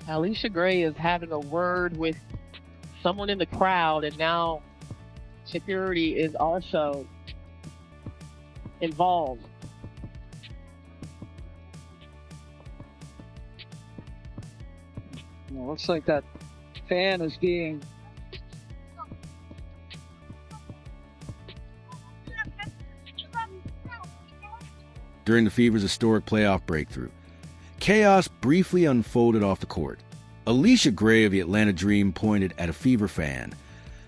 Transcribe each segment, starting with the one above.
Alicia Gray is having a word with someone in the crowd, and now security is also involved. Looks like that fan is being during the Fever's historic playoff breakthrough. Chaos briefly unfolded off the court. Alicia Gray of the Atlanta Dream pointed at a Fever fan,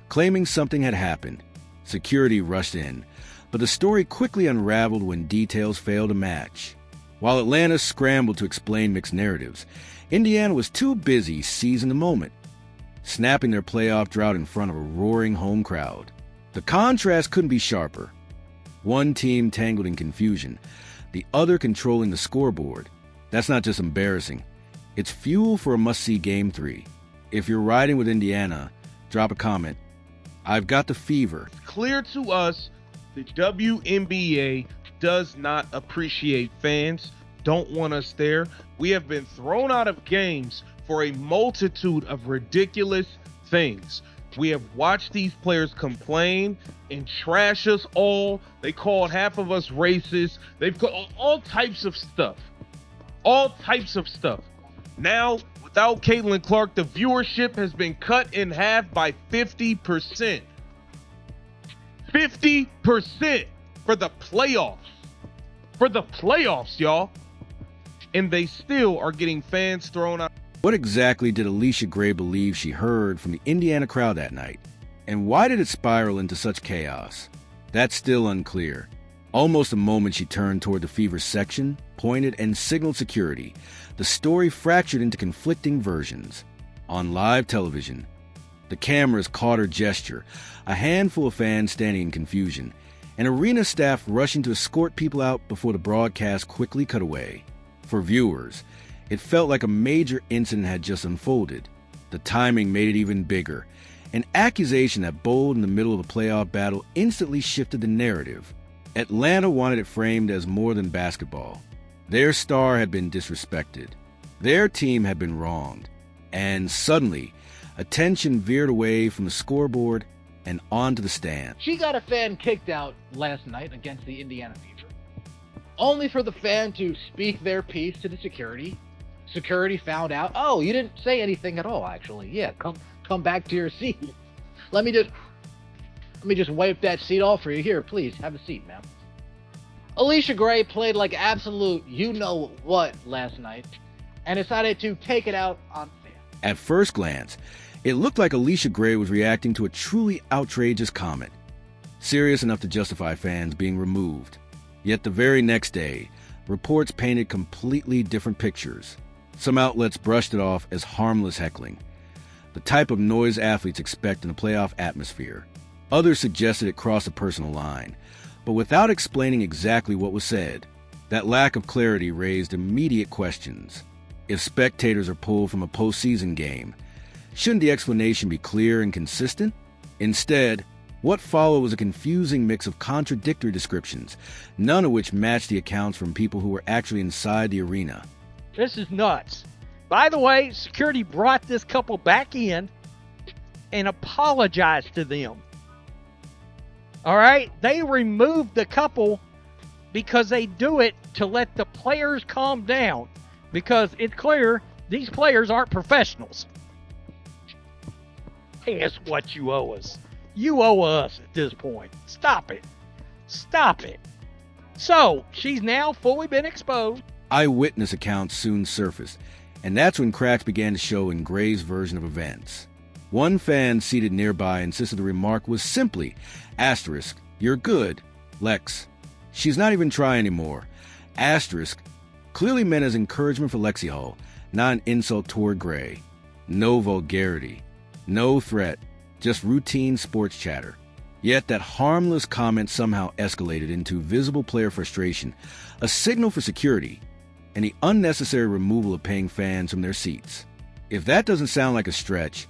claiming something had happened. Security rushed in, but the story quickly unraveled when details failed to match. While Atlanta scrambled to explain mixed narratives, Indiana was too busy seizing the moment, snapping their playoff drought in front of a roaring home crowd. The contrast couldn't be sharper. One team tangled in confusion, the other controlling the scoreboard. That's not just embarrassing. It's fuel for a must-see Game 3. If you're riding with Indiana, drop a comment. I've got the Fever. Clear to us, the WNBA does not appreciate fans, don't want us there. We have been thrown out of games for a multitude of ridiculous things. We have watched these players complain and trash us all. They called half of us racist. They've called all types of stuff. All types of stuff. Now, without Caitlin Clark, the viewership has been cut in half by 50%. 50% for the playoffs. For the playoffs, y'all. And they still are getting fans thrown out. What exactly did Alicia Gray believe she heard from the Indiana crowd that night? And why did it spiral into such chaos? That's still unclear. Almost the moment she turned toward the Fever section, pointed and signaled security, the story fractured into conflicting versions. On live television, the cameras caught her gesture, a handful of fans standing in confusion, and arena staff rushing to escort people out before the broadcast quickly cut away. For viewers, it felt like a major incident had just unfolded. The timing made it even bigger. An accusation that bowled in the middle of a playoff battle instantly shifted the narrative. Atlanta wanted it framed as more than basketball. Their star had been disrespected. Their team had been wronged. And suddenly, attention veered away from the scoreboard and onto the stand. She got a fan kicked out last night against the Indiana Fever, only for the fan to speak their piece to the security. Security found out, oh, you didn't say anything at all, actually. Yeah, come back to your seat. Let me just wipe that seat off for you. Here, please, have a seat, ma'am. Alicia Gray played like absolute you-know-what last night and decided to take it out on fans. At first glance, it looked like Alicia Gray was reacting to a truly outrageous comment, serious enough to justify fans being removed. Yet the very next day, reports painted completely different pictures. Some outlets brushed it off as harmless heckling, the type of noise athletes expect in a playoff atmosphere. Others suggested it crossed a personal line, but without explaining exactly what was said. That lack of clarity raised immediate questions. If spectators are pulled from a postseason game, shouldn't the explanation be clear and consistent? Instead, what followed was a confusing mix of contradictory descriptions, none of which matched the accounts from people who were actually inside the arena. This is nuts. By the way, security brought this couple back in and apologized to them. All right? They removed the couple because they do it to let the players calm down, because it's clear these players aren't professionals. Hey, that's what you owe us. You owe us at this point. Stop it. Stop it. So, she's now fully been exposed. Eyewitness accounts soon surfaced, and that's when cracks began to show in Gray's version of events. One fan seated nearby insisted the remark was simply, asterisk, you're good, Lex. She's not even trying anymore. Asterisk, clearly meant as encouragement for Lexi Hall, not an insult toward Gray. No vulgarity, no threat, just routine sports chatter. Yet that harmless comment somehow escalated into visible player frustration, a signal for security, and the unnecessary removal of paying fans from their seats. If that doesn't sound like a stretch,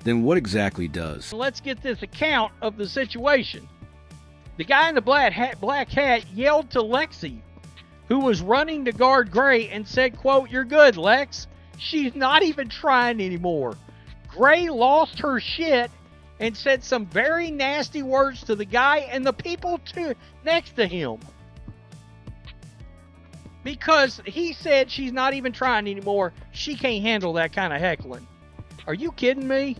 then what exactly does? Let's get this account of the situation. The guy in the black hat yelled to Lexi, who was running to guard Gray, and said, quote, "You're good, Lex. she's not even trying anymore. Gray lost her shit and said some very nasty words to the guy and the people next to him. Because he said she's not even trying anymore. She can't handle that kind of heckling. Are you kidding me?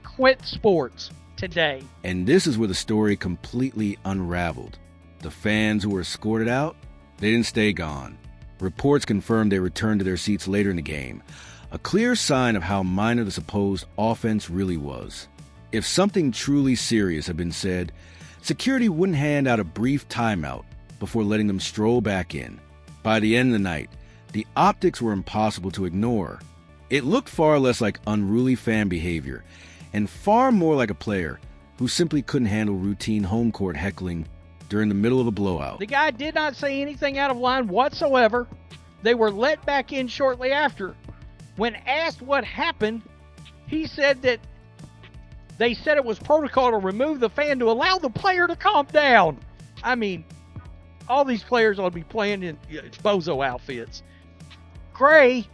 Quit sports today. And this is where the story completely unraveled. The fans who were escorted out, they didn't stay gone. Reports confirmed they returned to their seats later in the game, a clear sign of how minor the supposed offense really was. If something truly serious had been said, security wouldn't hand out a brief timeout before letting them stroll back in. By the end of the night, the optics were impossible to ignore. It looked far less like unruly fan behavior and far more like a player who simply couldn't handle routine home court heckling during the middle of a blowout. The guy did not say anything out of line whatsoever. They were let back in shortly after. When asked what happened, he said that they said it was protocol to remove the fan to allow the player to calm down. I mean, all these players ought to be playing in bozo outfits. Gray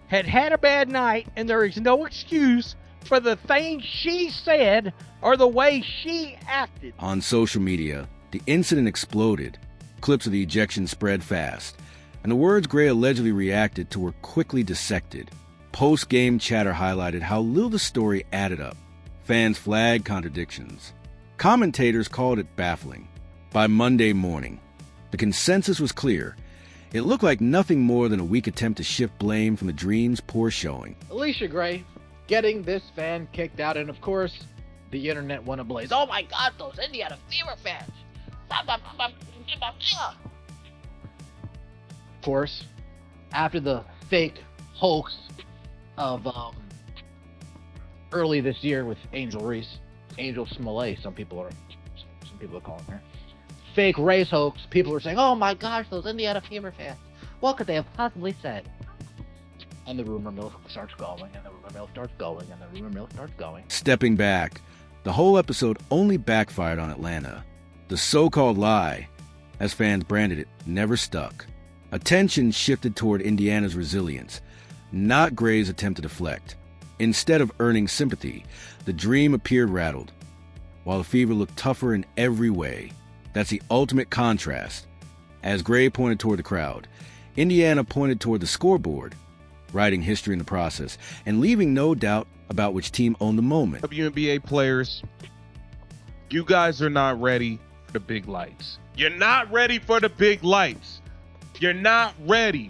had a bad night, and there is no excuse for the things she said or the way she acted. On social media, the incident exploded. Clips of the ejection spread fast, and the words Gray allegedly reacted to were quickly dissected. Post-game chatter highlighted how little the story added up. Fans flagged contradictions. Commentators called it baffling. By Monday morning, the consensus was clear. It looked like nothing more than a weak attempt to shift blame from the Dream's poor showing. Alicia Gray getting this fan kicked out, and of course, the internet went ablaze. Oh my God, those Indiana Fever fans! Of course, after the fake hoax of early this year with Angel Reese, Angel Smollett, some people are calling her. Fake race hoax, people are saying, oh my gosh, those Indiana Fever fans, what could they have possibly said? And the rumor mill starts going, and the rumor mill starts going, and the rumor mill starts going. Stepping back, the whole episode only backfired on Atlanta. The so-called lie, as fans branded it, never stuck. Attention shifted toward Indiana's resilience, not Gray's attempt to deflect. Instead of earning sympathy, the Dream appeared rattled, while the Fever looked tougher in every way. That's the ultimate contrast. As Gray pointed toward the crowd, Indiana pointed toward the scoreboard, writing history in the process and leaving no doubt about which team owned the moment. WNBA players, you guys are not ready for the big lights. You're not ready for the big lights. You're not ready.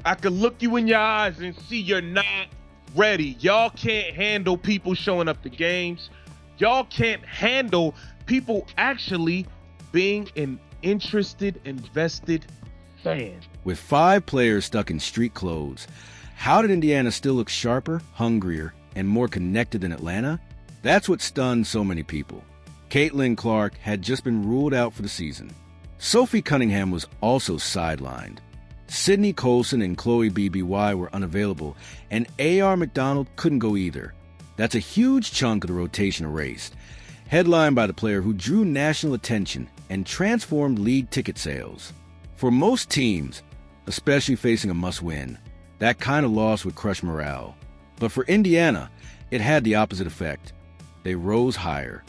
I could look you in your eyes and see you're not ready. Y'all can't handle people showing up to games. Y'all can't handle people actually being an interested, invested fan. With 5 players stuck in street clothes, how did Indiana still look sharper, hungrier, and more connected than Atlanta? That's what stunned so many people. Caitlin Clark had just been ruled out for the season. Sophie Cunningham was also sidelined. Sydney Colson and Chloe BBY were unavailable, and A.R. McDonald couldn't go either. That's a huge chunk of the rotation erased, headlined by the player who drew national attention and transformed league ticket sales. For most teams, especially facing a must-win, that kind of loss would crush morale. But for Indiana, it had the opposite effect. They rose higher.